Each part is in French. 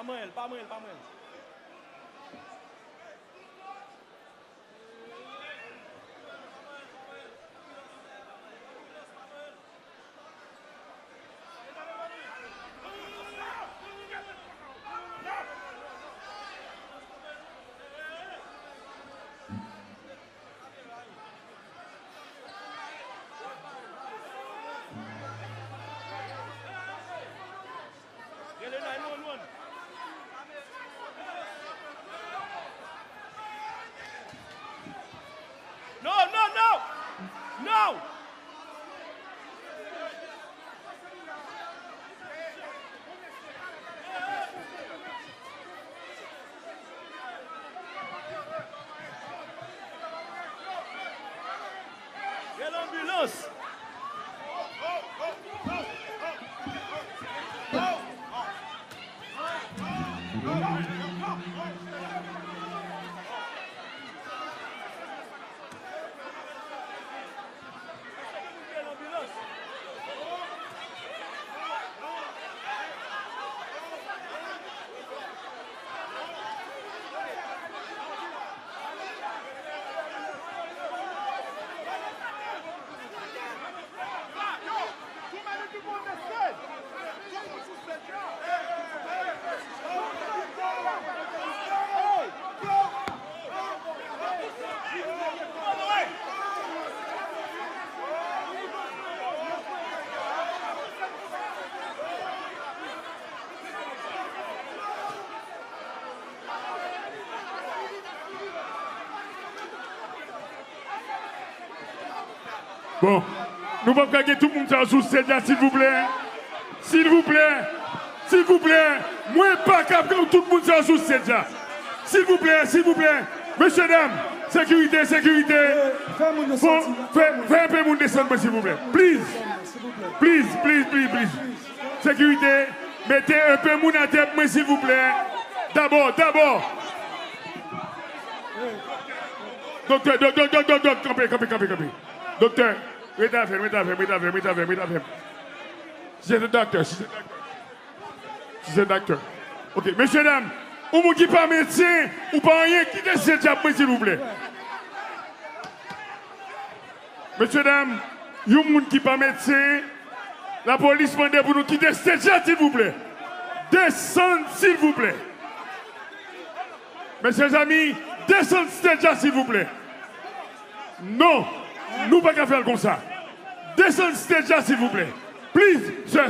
pas moi. No! Quelle ambulance! Bon, nous ne pouvons pas gagner tout le monde sous cette là, s'il vous plaît. S'il vous plaît. S'il vous plaît. Moi, pas capable tout le monde sous cette là. S'il vous plaît, s'il vous plaît. Messieurs, dames, sécurité, sécurité. Fais un peu de monde descendre, s'il vous plaît. Please. Sécurité, mettez un peu de monde à tête, s'il vous plaît. D'abord. Docteur, campez. Docteur, mettez affaire. C'est le docteur. Ok, messieurs, dames, ou qui pas médecin, ou pas rien, quittez ce diable, s'il vous plaît. Messieurs, dames, vous qui pas médecin, la police demande pour nous quitter ce diable, s'il vous plaît. Descendez, s'il vous plaît. Messieurs amis, descendez ce diable, s'il vous plaît. Non, nous ne pouvons pas faire comme ça. Descendez ce diable, s'il vous plaît. Please, sir.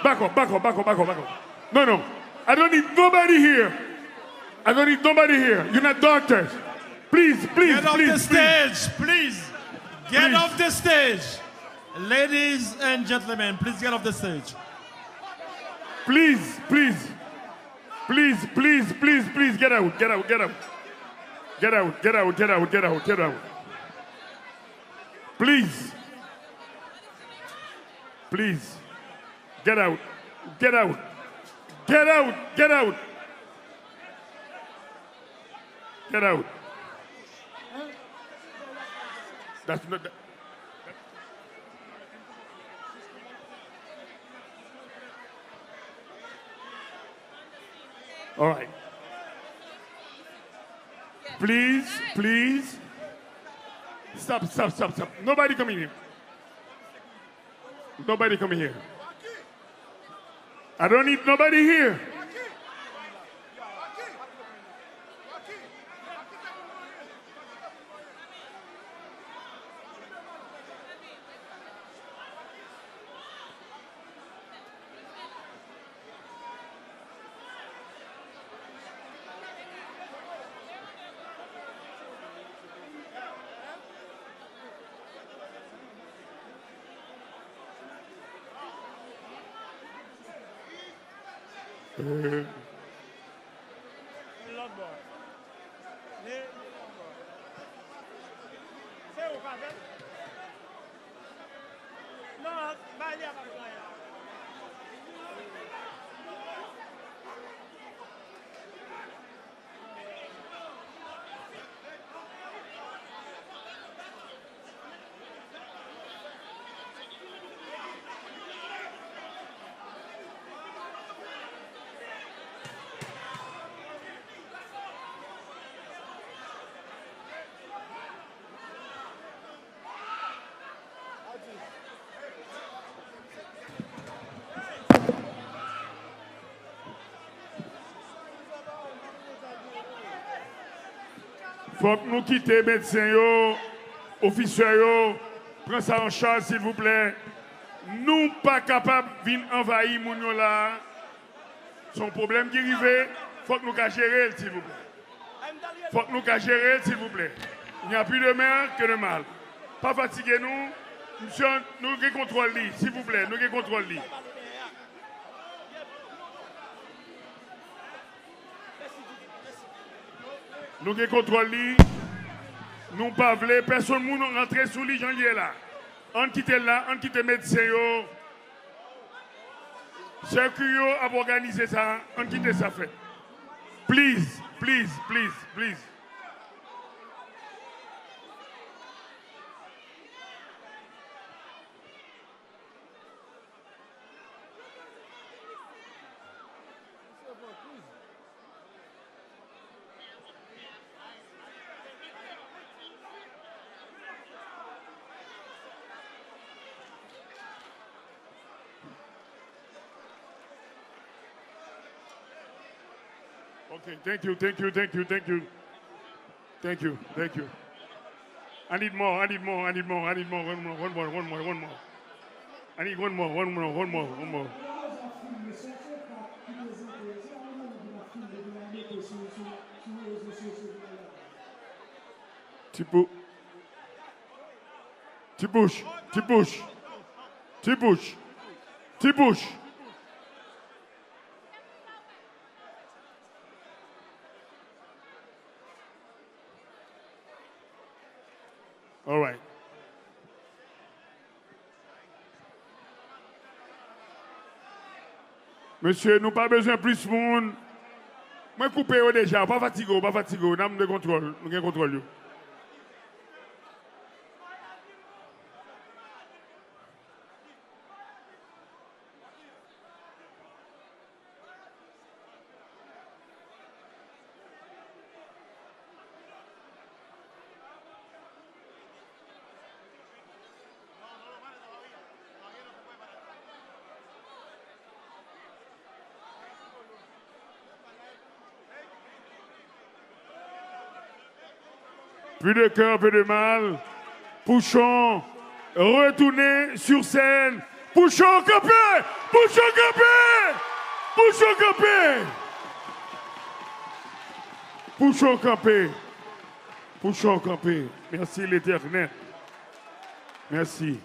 Back up. No. I don't need nobody here. You're not doctors. Please. Get off the stage, please. Get off the stage. Ladies and gentlemen, please get off the stage. Please, get out. Please, get out. That's not. All right. Please. Stop. Nobody coming here. I don't need nobody here. faut que nous quittions les médecins, officiers, prenez ça en charge s'il vous plaît. Nous pas capables de venir envahir les gens là. Son problème qui arrive, il faut que nous gérer s'il vous plaît. Il faut que nous gérer s'il vous plaît. Il n'y a plus de mal que de mal. Pas fatiguez nous. Monsieur, nous avons contrôle, s'il vous plaît, nous avons contrôle. Nous avons contrôle. Nous ne pas voulons, personne ne peut rentrer sous les gens là. On quitte là, on quitte les médecins. Ceux qui ont organisé ça, on quitte ça fait. Please, please, please, please. Okay, thank you. I need more. One more. I need one more. T-Bush. All right. Monsieur, nous pas besoin de plus de monde. Moi, coupé déjà, pas fatigué. Nous avons de contrôle. Nous avons contrôle. Plus de cœur, peu de mal. Pouchon, retournez sur scène. Pouchon, campé. Pouchon, campé. Merci l'Éternel. Merci.